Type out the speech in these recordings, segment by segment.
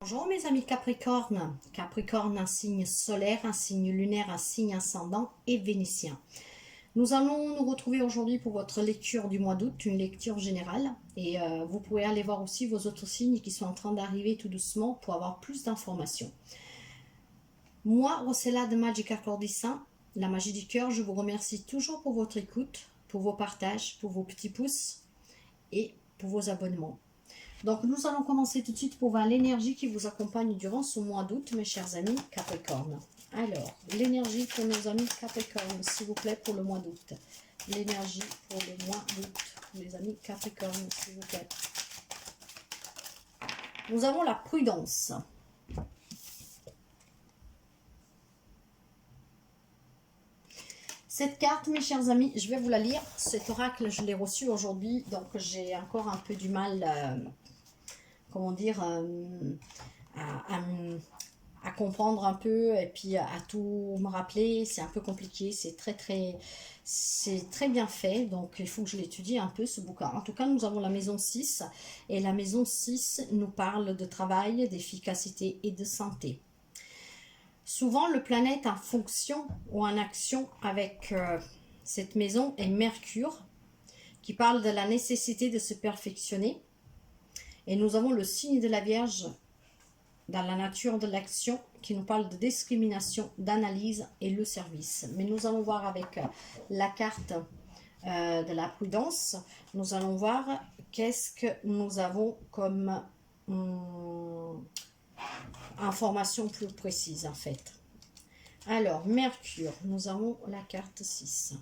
Bonjour mes amis Capricorne. Capricorne, un signe solaire, un signe lunaire, un signe ascendant et vénitien. Nous allons nous retrouver aujourd'hui pour votre lecture du mois d'août, une lecture générale. Et vous pouvez aller voir aussi vos autres signes qui sont en train d'arriver tout doucement pour avoir plus d'informations. Moi, Rossella de Magic Accordissa, la magie du cœur, je vous remercie toujours pour votre écoute, pour vos partages, pour vos petits pouces et pour vos abonnements. Donc nous allons commencer tout de suite pour voir l'énergie qui vous accompagne durant ce mois d'août, mes chers amis Capricorne. Alors, l'énergie pour nos amis Capricorne, s'il vous plaît, pour le mois d'août. L'énergie pour le mois d'août, les amis Capricorne, s'il vous plaît. Nous avons la prudence. Cette carte, mes chers amis, je vais vous la lire. Cet oracle, je l'ai reçu aujourd'hui, donc j'ai encore un peu du mal, comment dire, à comprendre un peu et puis à tout me rappeler. C'est un peu compliqué, c'est très bien fait, donc il faut que je l'étudie un peu ce bouquin. En tout cas, nous avons la maison 6 et la maison 6 nous parle de travail, d'efficacité et de santé. Souvent, le planète en fonction ou en action avec cette maison est Mercure, qui parle de la nécessité de se perfectionner. Et nous avons le signe de la Vierge dans la nature de l'action, qui nous parle de discrimination, d'analyse et le service. Mais nous allons voir avec la carte de la prudence, nous allons voir qu'est-ce que nous avons comme information plus précise en fait. Alors, Mercure, nous avons la carte 6.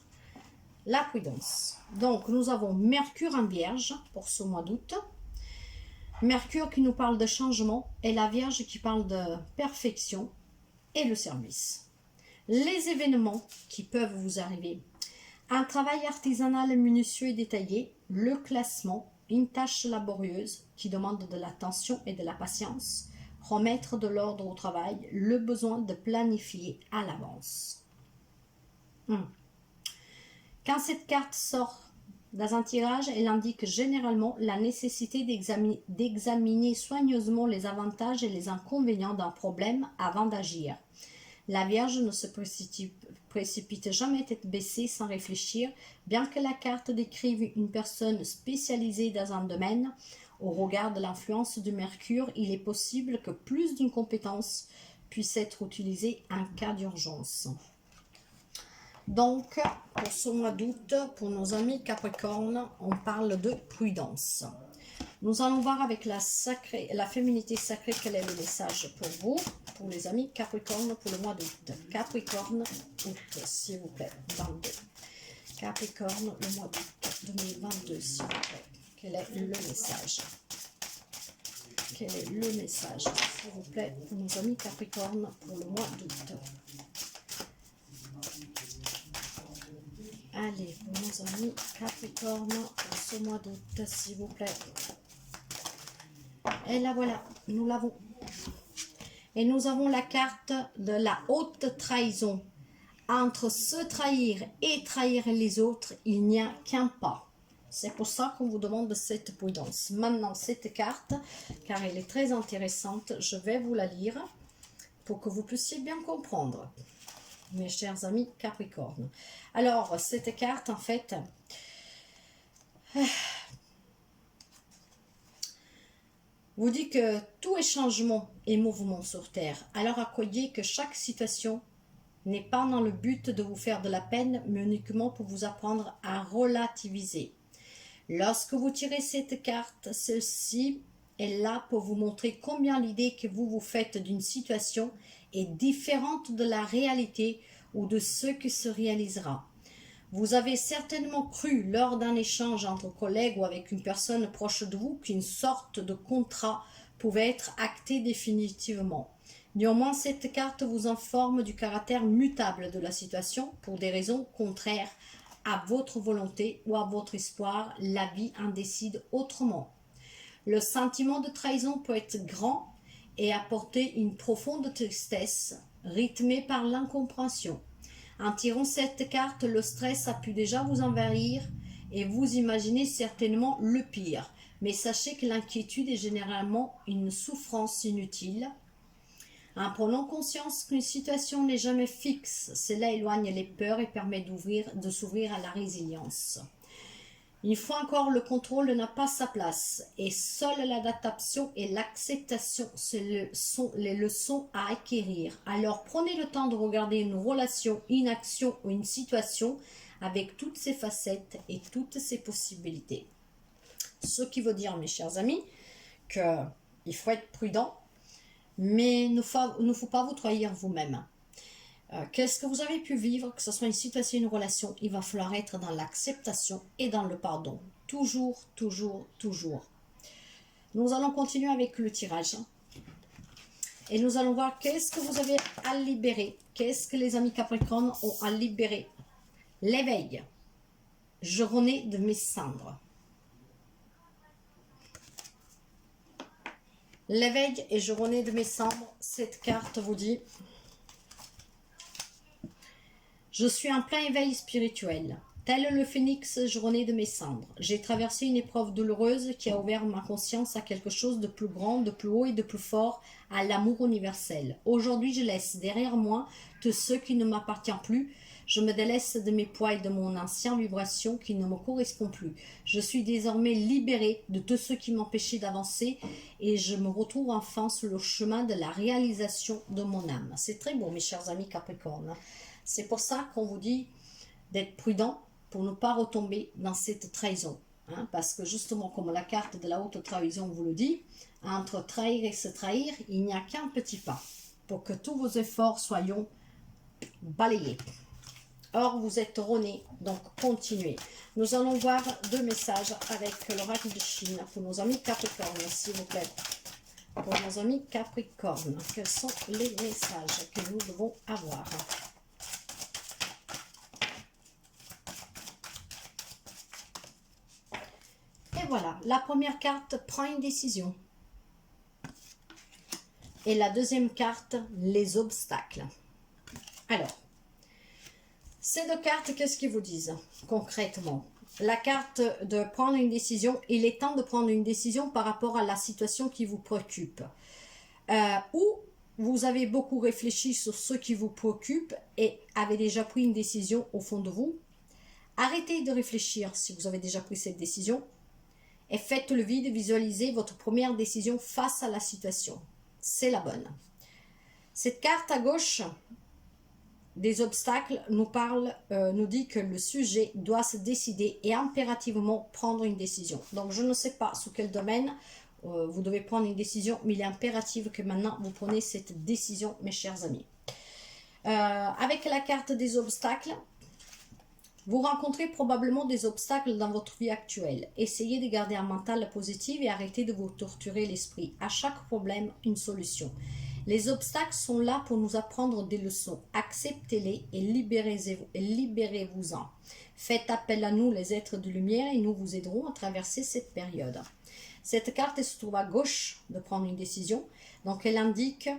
La prudence. Donc, nous avons Mercure en Vierge pour ce mois d'août. Mercure qui nous parle de changement et la Vierge qui parle de perfection et le service. Les événements qui peuvent vous arriver. Un travail artisanal minutieux et détaillé, le classement, une tâche laborieuse qui demande de l'attention et de la patience, remettre de l'ordre au travail, le besoin de planifier à l'avance. Quand cette carte sort dans un tirage, elle indique généralement la nécessité d'examiner soigneusement les avantages et les inconvénients d'un problème avant d'agir. La Vierge ne se précipite jamais tête baissée sans réfléchir, bien que la carte décrive une personne spécialisée dans un domaine. Au regard de l'influence du Mercure, il est possible que plus d'une compétence puisse être utilisée en cas d'urgence. Donc, pour ce mois d'août, pour nos amis Capricorne, on parle de prudence. Nous allons voir avec la féminité sacrée quel est le message pour vous, pour les amis Capricorne, pour le mois d'août. Capricorne, août, s'il vous plaît, 22. Capricorne, le mois d'août 2022, s'il vous plaît. Quel est le message? Quel est le message, s'il vous plaît, pour nos amis Capricorne, pour le mois d'août? Allez, pour nos amis Capricorne, pour ce mois d'août, s'il vous plaît. Et là, voilà, nous l'avons. Et nous avons la carte de la haute trahison. Entre se trahir et trahir les autres, il n'y a qu'un pas. C'est pour ça qu'on vous demande cette prudence. Maintenant, cette carte, car elle est très intéressante, je vais vous la lire pour que vous puissiez bien comprendre, mes chers amis Capricorne. Alors, cette carte, en fait, vous dit que tout est changement et mouvement sur Terre. Alors, accueillez que chaque situation n'est pas dans le but de vous faire de la peine, mais uniquement pour vous apprendre à relativiser. Lorsque vous tirez cette carte, celle-ci est là pour vous montrer combien l'idée que vous vous faites d'une situation est différente de la réalité ou de ce qui se réalisera. Vous avez certainement cru lors d'un échange entre collègues ou avec une personne proche de vous qu'une sorte de contrat pouvait être acté définitivement. Néanmoins, cette carte vous informe du caractère mutable de la situation pour des raisons contraires à votre volonté ou à votre espoir. La vie en décide autrement. Le sentiment de trahison peut être grand et apporter une profonde tristesse, rythmée par l'incompréhension. En tirant cette carte, le stress a pu déjà vous envahir et vous imaginez certainement le pire. Mais sachez que l'inquiétude est généralement une souffrance inutile. En prenant conscience qu'une situation n'est jamais fixe, cela éloigne les peurs et permet de s'ouvrir à la résilience. Une fois encore, le contrôle n'a pas sa place et seule l'adaptation et l'acceptation sont les leçons à acquérir. Alors prenez le temps de regarder une relation, une action ou une situation avec toutes ses facettes et toutes ses possibilités. Ce qui veut dire, mes chers amis, qu'il faut être prudent, mais il ne faut pas vous trahir vous-même. Qu'est-ce que vous avez pu vivre, que ce soit une situation, une relation, il va falloir être dans l'acceptation et dans le pardon. Toujours, toujours, toujours. Nous allons continuer avec le tirage. Et nous allons voir qu'est-ce que vous avez à libérer. Qu'est-ce que les amis Capricorne ont à libérer. L'éveil. Je renais de mes cendres. L'éveil et je renais de mes cendres. Cette carte vous dit... Je suis en plein éveil spirituel. Tel le phénix, je renais de mes cendres. J'ai traversé une épreuve douloureuse qui a ouvert ma conscience à quelque chose de plus grand, de plus haut et de plus fort, à l'amour universel. Aujourd'hui, je laisse derrière moi tout ce qui ne m'appartient plus. Je me délaisse de mes poids et de mon ancienne vibration qui ne me correspond plus. Je suis désormais libérée de tout ce qui m'empêchait d'avancer et je me retrouve enfin sur le chemin de la réalisation de mon âme. C'est très beau, mes chers amis Capricorne. C'est pour ça qu'on vous dit d'être prudent pour ne pas retomber dans cette trahison. Hein, parce que justement, comme la carte de la haute trahison vous le dit, entre trahir et se trahir, il n'y a qu'un petit pas pour que tous vos efforts soient balayés. Or, vous êtes rené, donc continuez. Nous allons voir 2 messages avec l'oracle de Chine pour nos amis Capricorne, s'il vous plaît. Pour nos amis Capricorne, quels sont les messages que nous devons avoir ? Et voilà, la première carte prend une décision. Et la deuxième carte, les obstacles. Alors, ces 2 cartes, qu'est-ce qu'ils vous disent concrètement? La carte de prendre une décision, il est temps de prendre une décision par rapport à la situation qui vous préoccupe. Ou vous avez beaucoup réfléchi sur ce qui vous préoccupe et avez déjà pris une décision au fond de vous. Arrêtez de réfléchir si vous avez déjà pris cette décision. Et faites le vide, visualisez votre première décision face à la situation. C'est la bonne. Cette carte à gauche des obstacles nous dit que le sujet doit se décider et impérativement prendre une décision. Donc je ne sais pas sous quel domaine vous devez prendre une décision, mais il est impératif que maintenant vous preniez cette décision, mes chers amis. Avec la carte des obstacles, vous rencontrez probablement des obstacles dans votre vie actuelle. Essayez de garder un mental positif et arrêtez de vous torturer l'esprit. À chaque problème, une solution. Les obstacles sont là pour nous apprendre des leçons. Acceptez-les et libérez-vous-en. Faites appel à nous, les êtres de lumière, et nous vous aiderons à traverser cette période. Cette carte se trouve à gauche de prendre une décision. Donc elle indique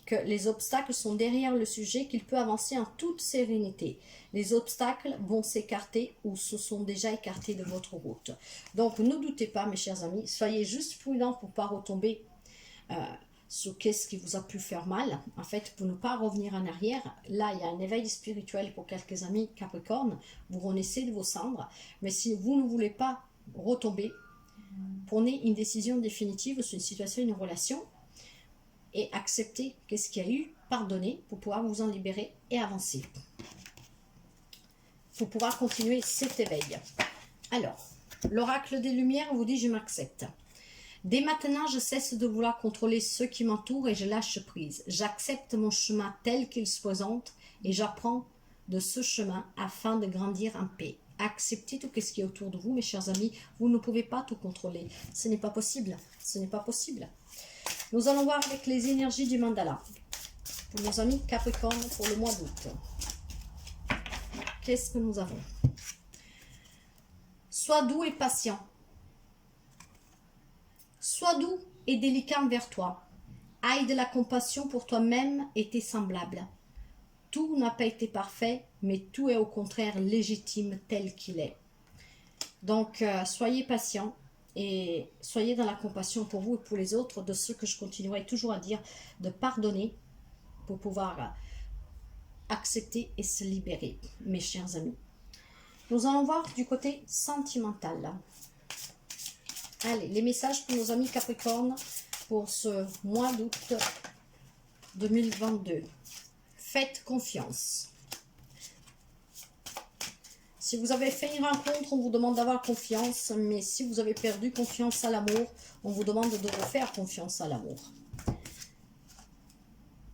que les obstacles sont derrière le sujet, qu'il peut avancer en toute sérénité. Les obstacles vont s'écarter ou se sont déjà écartés de votre route. Donc ne doutez pas, mes chers amis, soyez juste prudents pour ne pas retomber sur qu'est-ce qui vous a pu faire mal, en fait, pour ne pas revenir en arrière. Là, il y a un éveil spirituel pour quelques amis Capricorne, vous renaissez de vos cendres, mais si vous ne voulez pas retomber, prenez une décision définitive sur une situation, une relation, et acceptez qu'est-ce qu'il y a eu, pardonnez pour pouvoir vous en libérer et avancer. Pour pouvoir continuer cet éveil. Alors, l'oracle des Lumières vous dit « Je m'accepte ». Dès maintenant, je cesse de vouloir contrôler ceux qui m'entourent et je lâche prise. J'accepte mon chemin tel qu'il se présente et j'apprends de ce chemin afin de grandir en paix. Acceptez tout ce qui est autour de vous, mes chers amis. Vous ne pouvez pas tout contrôler. Ce n'est pas possible. Ce n'est pas possible. Nous allons voir avec les énergies du mandala. Pour nos amis Capricorne pour le mois d'août. Qu'est-ce que nous avons? Sois doux et patient. Sois doux et délicat envers toi. Aie de la compassion pour toi-même et tes semblables. Tout n'a pas été parfait, mais tout est au contraire légitime tel qu'il est. Donc, soyez patient, et soyez dans la compassion pour vous et pour les autres, de ce que je continuerai toujours à dire, de pardonner pour pouvoir accepter et se libérer, mes chers amis. Nous allons voir du côté sentimental. Allez, les messages pour nos amis Capricorne pour ce mois d'août 2022. Faites confiance. Si vous avez fait une rencontre, on vous demande d'avoir confiance, mais si vous avez perdu confiance à l'amour, on vous demande de refaire confiance à l'amour.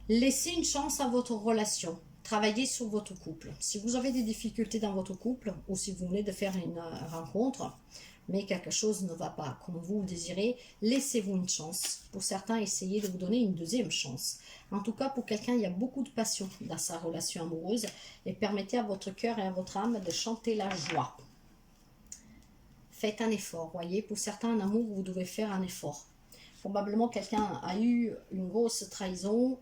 Laissez une chance à votre relation. Travaillez sur votre couple. Si vous avez des difficultés dans votre couple, ou si vous venez de faire une rencontre, mais quelque chose ne va pas comme vous désirez, laissez-vous une chance. Pour certains, essayez de vous donner une deuxième chance. En tout cas, pour quelqu'un, il y a beaucoup de passion dans sa relation amoureuse et permettez à votre cœur et à votre âme de chanter la joie. Faites un effort, voyez. Pour certains, en amour, vous devez faire un effort. Probablement, quelqu'un a eu une grosse trahison,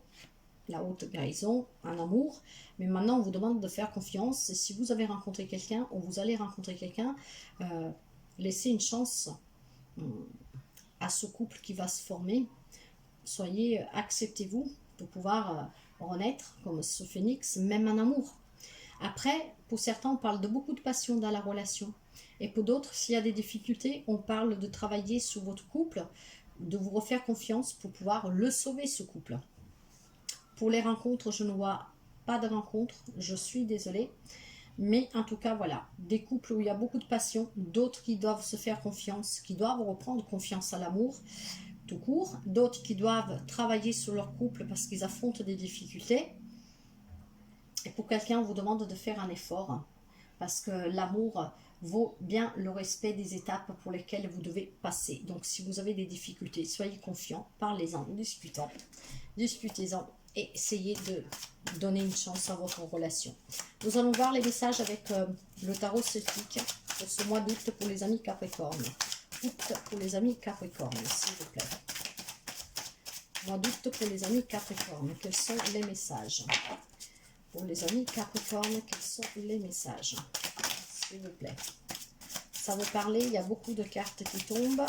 la haute trahison, un amour, mais maintenant, on vous demande de faire confiance. Et si vous avez rencontré quelqu'un, ou vous allez rencontrer quelqu'un, laissez une chance à ce couple qui va se former. Soyez, acceptez-vous pour pouvoir renaître comme ce phénix, même en amour. Après, pour certains, on parle de beaucoup de passion dans la relation. Et pour d'autres, s'il y a des difficultés, on parle de travailler sur votre couple, de vous refaire confiance pour pouvoir le sauver, ce couple. Pour les rencontres, je ne vois pas de rencontres, je suis désolée. Mais en tout cas, voilà, des couples où il y a beaucoup de passion, d'autres qui doivent se faire confiance, qui doivent reprendre confiance à l'amour, tout court, d'autres qui doivent travailler sur leur couple parce qu'ils affrontent des difficultés. Et pour quelqu'un, on vous demande de faire un effort parce que l'amour vaut bien le respect des étapes pour lesquelles vous devez passer. Donc, si vous avez des difficultés, soyez confiants, parlez-en, discutez-en et essayez de donner une chance à votre relation. Nous allons voir les messages avec le tarot celtique pour ce mois d'août pour les amis Capricorne. Pour les amis Capricorne, s'il vous plaît. Mois d'août pour les amis Capricorne. Quels sont les messages? Pour les amis Capricorne, quels sont les messages? S'il vous plaît. Ça veut parler, il y a beaucoup de cartes qui tombent.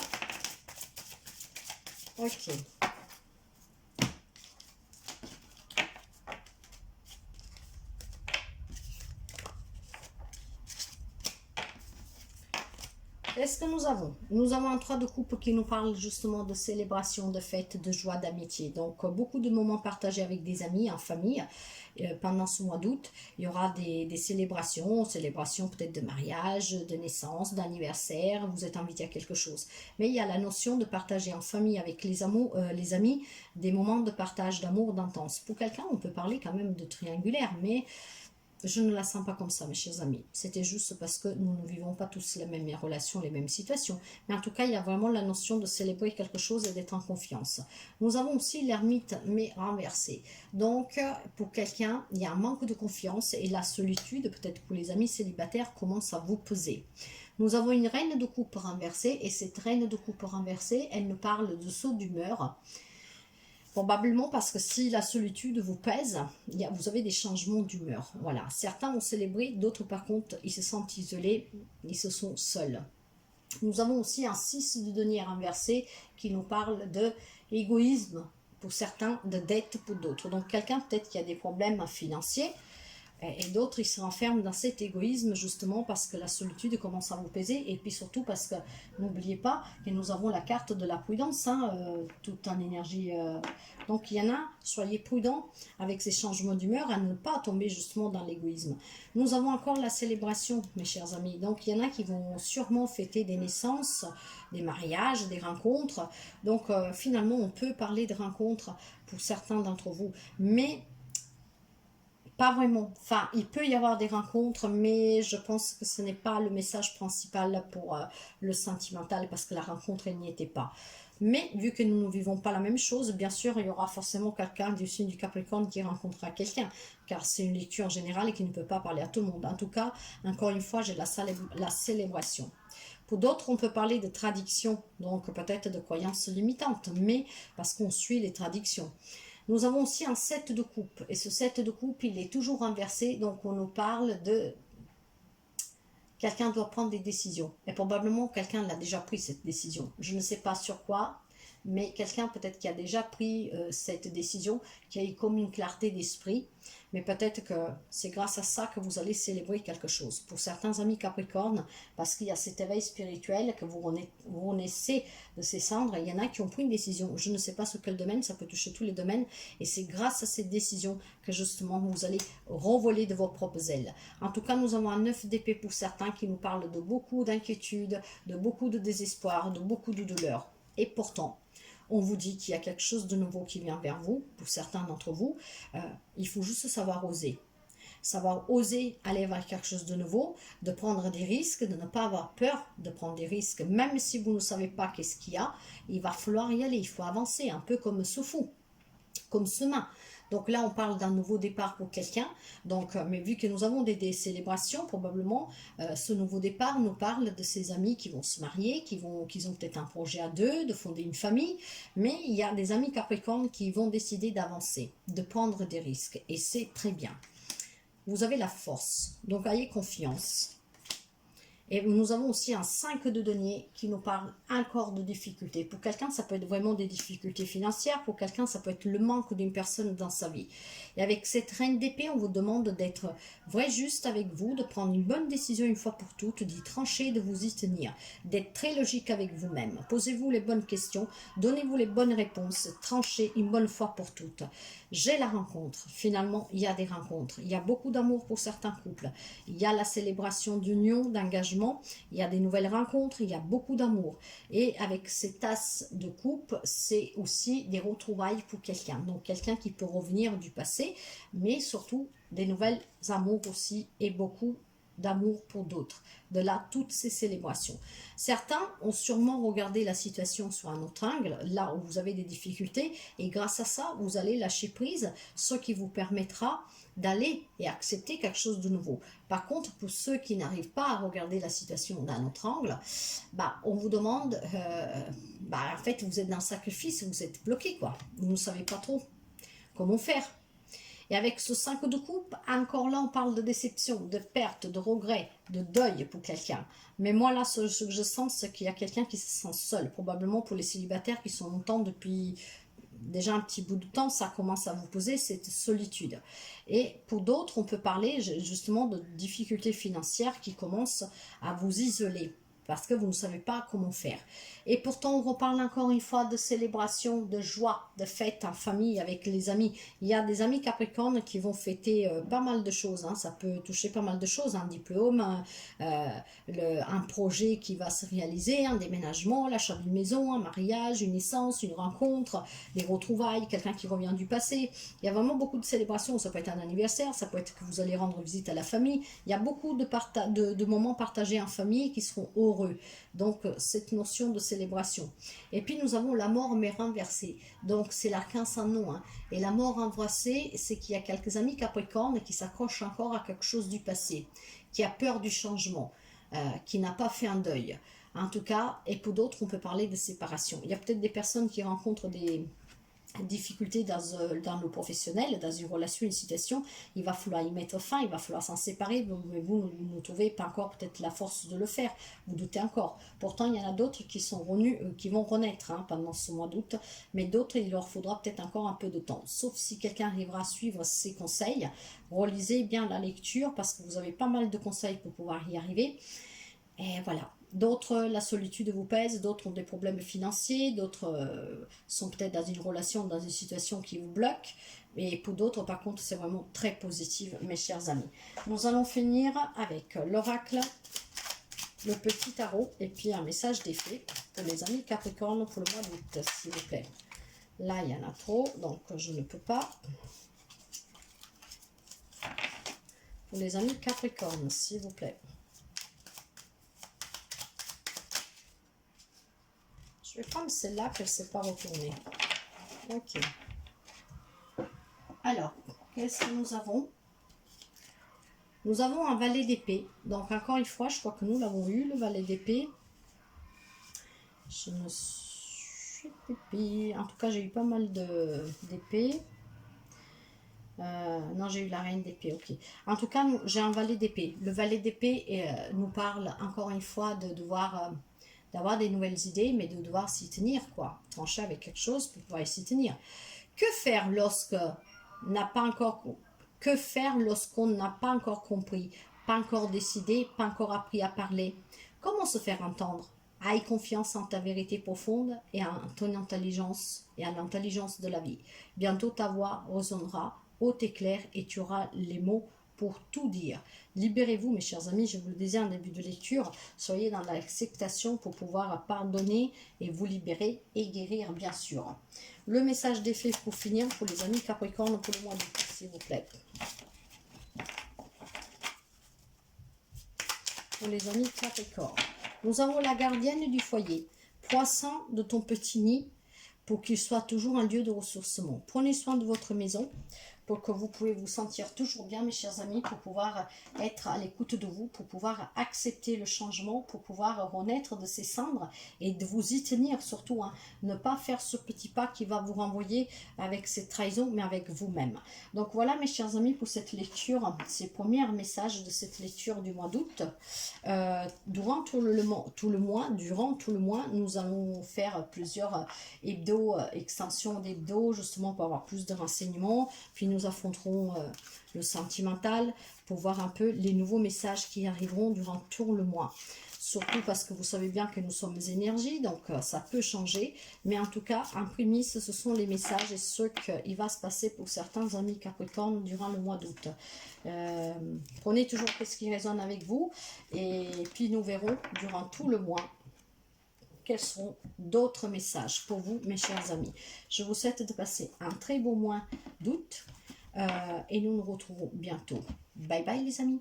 Ok. Qu'est-ce que nous avons? Nous avons un 3 de coupe qui nous parle justement de célébration, de fête, de joie, d'amitié. Donc, beaucoup de moments partagés avec des amis, en famille, pendant ce mois d'août. Il y aura des célébrations peut-être de mariage, de naissance, d'anniversaire. Vous êtes invité à quelque chose. Mais il y a la notion de partager en famille avec les amis, des moments de partage d'amour, d'intense. Pour quelqu'un, on peut parler quand même de triangulaire, mais je ne la sens pas comme ça, mes chers amis. C'était juste parce que nous ne vivons pas tous les mêmes relations, les mêmes situations. Mais en tout cas, il y a vraiment la notion de célébrer quelque chose et d'être en confiance. Nous avons aussi l'ermite, mais renversé. Donc, pour quelqu'un, il y a un manque de confiance et la solitude, peut-être pour les amis célibataires, commence à vous peser. Nous avons une reine de coupe renversée et cette reine de coupe renversée, elle nous parle de saut d'humeur. Probablement parce que si la solitude vous pèse, vous avez des changements d'humeur. Voilà. Certains ont célébré, d'autres par contre, ils se sentent isolés, ils se sont seuls. Nous avons aussi un 6 de denier inversé qui nous parle de égoïsme pour certains, de dette pour d'autres. Donc quelqu'un peut-être qui a des problèmes financiers, et d'autres, ils se renferment dans cet égoïsme justement parce que la solitude commence à vous peser et puis surtout parce que n'oubliez pas que nous avons la carte de la prudence, tout en énergie. Donc il y en a, soyez prudents avec ces changements d'humeur à ne pas tomber justement dans l'égoïsme. Nous avons encore la célébration, mes chers amis. Donc il y en a qui vont sûrement fêter des naissances, des mariages, des rencontres. Donc finalement, on peut parler de rencontres pour certains d'entre vous, mais pas vraiment. Enfin, il peut y avoir des rencontres, mais je pense que ce n'est pas le message principal pour le sentimental, parce que la rencontre, elle n'y était pas. Mais vu que nous ne vivons pas la même chose, bien sûr, il y aura forcément quelqu'un du signe du Capricorne qui rencontrera quelqu'un, car c'est une lecture générale et qui ne peut pas parler à tout le monde. En tout cas, encore une fois, j'ai la célébration. Pour d'autres, on peut parler de tradition, donc peut-être de croyances limitantes, mais parce qu'on suit les traditions. Nous avons aussi un 7 de coupe, et ce 7 de coupe, il est toujours inversé, donc on nous parle quelqu'un doit prendre des décisions. Et probablement, quelqu'un l'a déjà pris cette décision. Je ne sais pas sur quoi, mais quelqu'un peut-être qui a déjà pris cette décision, qui a eu comme une clarté d'esprit. Mais peut-être que c'est grâce à ça que vous allez célébrer quelque chose. Pour certains amis Capricorne, parce qu'il y a cet éveil spirituel, que vous renaissez de ces cendres, il y en a qui ont pris une décision. Je ne sais pas sur quel domaine, ça peut toucher tous les domaines. Et c'est grâce à cette décision que justement vous allez renvoler de vos propres ailes. En tout cas, nous avons un 9 d'épée pour certains qui nous parle de beaucoup d'inquiétude, de beaucoup de désespoir, de beaucoup de douleur. Et pourtant, on vous dit qu'il y a quelque chose de nouveau qui vient vers vous, pour certains d'entre vous. Il faut juste savoir oser. Savoir oser aller vers quelque chose de nouveau, de prendre des risques, de ne pas avoir peur de prendre des risques. Même si vous ne savez pas qu'est-ce qu'il y a, il va falloir y aller, il faut avancer, un peu comme Soufou, comme Sema. Donc là, on parle d'un nouveau départ pour quelqu'un. Donc, mais vu que nous avons des célébrations, probablement, ce nouveau départ nous parle de ses amis qui vont se marier, qui ont peut-être un projet à deux, de fonder une famille. Mais il y a des amis Capricorne qui vont décider d'avancer, de prendre des risques. Et c'est très bien. Vous avez la force. Donc, ayez confiance. Et nous avons aussi un 5 de denier qui nous parle encore de difficultés. Pour quelqu'un, ça peut être vraiment des difficultés financières. Pour quelqu'un, ça peut être le manque d'une personne dans sa vie. Et avec cette reine d'épée, on vous demande d'être vrai juste avec vous, de prendre une bonne décision une fois pour toutes, d'y trancher, de vous y tenir, d'être très logique avec vous-même. Posez-vous les bonnes questions, donnez-vous les bonnes réponses, tranchez une bonne fois pour toutes. J'ai la rencontre. Finalement, il y a des rencontres. Il y a beaucoup d'amour pour certains couples. Il y a la célébration d'union, d'engagement. Il y a des nouvelles rencontres. Il y a beaucoup d'amour. Et avec ces tasses de coupe, c'est aussi des retrouvailles pour quelqu'un. Donc, quelqu'un qui peut revenir du passé, mais surtout des nouvelles amours aussi et beaucoup d'amour pour d'autres. De là, toutes ces célébrations. Certains ont sûrement regardé la situation sous un autre angle, là où vous avez des difficultés, et grâce à ça, vous allez lâcher prise, ce qui vous permettra d'aller et accepter quelque chose de nouveau. Par contre, pour ceux qui n'arrivent pas à regarder la situation d'un autre angle, on vous demande, en fait, vous êtes dans le sacrifice, vous êtes bloqué, quoi. Vous ne savez pas trop comment faire. Et avec ce 5 de coupe, encore là, on parle de déception, de perte, de regret, de deuil pour quelqu'un. Mais moi, là, ce que je sens, c'est qu'il y a quelqu'un qui se sent seul. Probablement pour les célibataires qui sont longtemps depuis déjà un petit bout de temps, ça commence à vous poser cette solitude. Et pour d'autres, on peut parler justement de difficultés financières qui commencent à vous isoler, parce que vous ne savez pas comment faire. Et pourtant, on reparle encore une fois de célébration, de joie, de fête en famille avec les amis. Il y a des amis Capricorne qui vont fêter pas mal de choses. Hein. Ça peut toucher pas mal de choses. Un diplôme, un projet qui va se réaliser, un déménagement, l'achat d'une maison, un mariage, une naissance, une rencontre, des retrouvailles, quelqu'un qui revient du passé. Il y a vraiment beaucoup de célébrations. Ça peut être un anniversaire, ça peut être que vous allez rendre visite à la famille. Il y a beaucoup de moments partagés en famille qui seront heureux. Donc, cette notion de célébration. Et puis, nous avons la mort mais renversée. Donc, c'est l'arcane sans nom. Hein. Et la mort renversée, c'est qu'il y a quelques amis Capricorne qui s'accrochent encore à quelque chose du passé, qui a peur du changement, qui n'a pas fait un deuil. En tout cas, et pour d'autres, on peut parler de séparation. Il y a peut-être des personnes qui rencontrent des difficultés dans le professionnel, dans une relation, une situation, il va falloir y mettre fin, il va falloir s'en séparer, mais vous ne trouvez pas encore peut-être la force de le faire, vous doutez encore. Pourtant, il y en a d'autres qui vont renaître pendant ce mois d'août, mais d'autres, il leur faudra peut-être encore un peu de temps. Sauf si quelqu'un arrivera à suivre ces conseils, relisez bien la lecture, parce que vous avez pas mal de conseils pour pouvoir y arriver. Et voilà. D'autres, la solitude vous pèse, d'autres ont des problèmes financiers, d'autres sont peut-être dans une relation, dans une situation qui vous bloque. Et pour d'autres, par contre, c'est vraiment très positif, mes chers amis. Nous allons finir avec l'oracle, le petit tarot, et puis un message des fées pour les amis Capricorne pour le mois d'août, s'il vous plaît. Là, il y en a trop, donc je ne peux pas. Pour les amis Capricorne, s'il vous plaît. Je vais prendre celle-là qu'elle ne s'est pas retournée. Ok. Alors, qu'est-ce que nous avons? Nous avons un valet d'épée. Donc, encore une fois, je crois que nous l'avons eu, le valet d'épée. Je ne sais pas. En tout cas, j'ai eu pas mal d'épées. Non, j'ai eu la reine d'épée, ok. En tout cas, j'ai un valet d'épée. Le valet d'épée nous parle encore une fois de devoir d'avoir des nouvelles idées, mais de devoir s'y tenir, quoi. Trancher avec quelque chose pour pouvoir s'y tenir. Que faire lorsque n'a pas encore que faire lorsqu'on n'a pas encore compris, pas encore décidé, pas encore appris à parler? Comment se faire entendre? Aie confiance en ta vérité profonde et en ton intelligence et en l'intelligence de la vie. Bientôt ta voix résonnera haute et claire et tu auras les mots pour tout dire. Libérez-vous, mes chers amis, je vous le disais en début de lecture, soyez dans l'acceptation pour pouvoir pardonner et vous libérer et guérir, bien sûr. Le message des fées pour finir, pour les amis Capricorne, pour le mois d'août, s'il vous plaît. Pour les amis Capricorne. Nous avons la gardienne du foyer. Poisson de ton petit nid pour qu'il soit toujours un lieu de ressourcement. Prenez soin de votre maison pour que vous pouvez vous sentir toujours bien, mes chers amis, pour pouvoir être à l'écoute de vous, pour pouvoir accepter le changement, pour pouvoir renaître de ces cendres et de vous y tenir surtout. Hein. Ne pas faire ce petit pas qui va vous renvoyer avec cette trahison, mais avec vous-même. Donc voilà, mes chers amis, pour cette lecture, ces premiers messages de cette lecture du mois d'août. Durant tout le mois, nous allons faire plusieurs extensions d'hebdo, justement pour avoir plus de renseignements. Puis nous affronterons le sentimental pour voir un peu les nouveaux messages qui arriveront durant tout le mois. Surtout parce que vous savez bien que nous sommes énergie, donc ça peut changer. Mais en tout cas, en prémisse, ce sont les messages et ce qu'il va se passer pour certains amis Capricorne durant le mois d'août. Prenez toujours ce qui résonne avec vous. Et puis nous verrons durant tout le mois quels seront d'autres messages pour vous, mes chers amis. Je vous souhaite de passer un très beau mois d'août et nous nous retrouvons bientôt. Bye bye les amis.